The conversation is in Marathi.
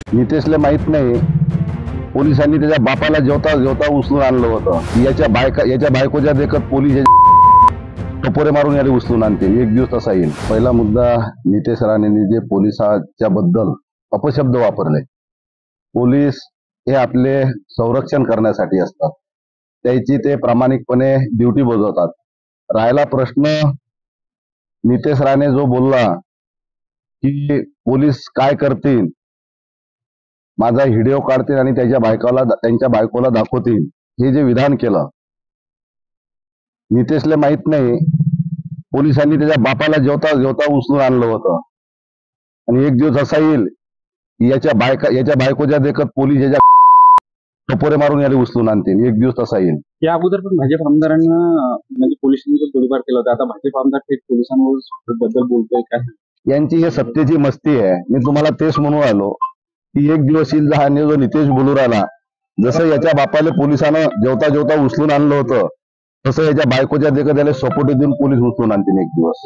नितेशला माहित नाही पोलिसांनी त्याच्या बापाला जेवता जेवता उचलून आणलं होतं. याच्या बायकोच्या देखत पोलीस टपोरे मारून याला उचलून आणते. एक दिवस तसा येईल. पहिला मुद्दा, नितेश राणेंनी जे पोलिसाच्या बद्दल अपशब्द वापरले. पोलीस हे आपले संरक्षण करण्यासाठी असतात, त्याची ते प्रामाणिकपणे ड्युटी बजावतात. राहिला प्रश्न नितेश राणे जो बोलला की पोलीस काय करतील, माझा व्हिडिओ काढतील आणि त्यांच्या बायकोला दाखवतील, हे जे विधान केलं, नितेशला माहित नाही पोलिसांनी त्याच्या बापाला जेवता जेवता उचलून आणलं होतं. आणि एक दिवस असा येईल की याच्या बायकोच्या देखत पोलीस याच्या टपोरे मारून याला उचलून आणतील. एक दिवस तसा येईल. या अगोदर पण भाजप आमदारांना म्हणजे पोलिसांनी जो गोळीबार केला होता, आता भाजप आमदार थेट पोलिसांवर बद्दल बोलतोय काय? यांची हे सत्तेची मस्ती आहे. मी तुम्हाला तेच म्हणून आलो की एक दिवस येईल हा जो नितेश बोलू राहिला, जसं याच्या बापाला पोलिसांना जेवता जेवता उचलून आणलं होतं, तसं याच्या बायकोच्या देखत याला सपोर्ट देऊन पोलीस उचलून आणतील एक दिवस.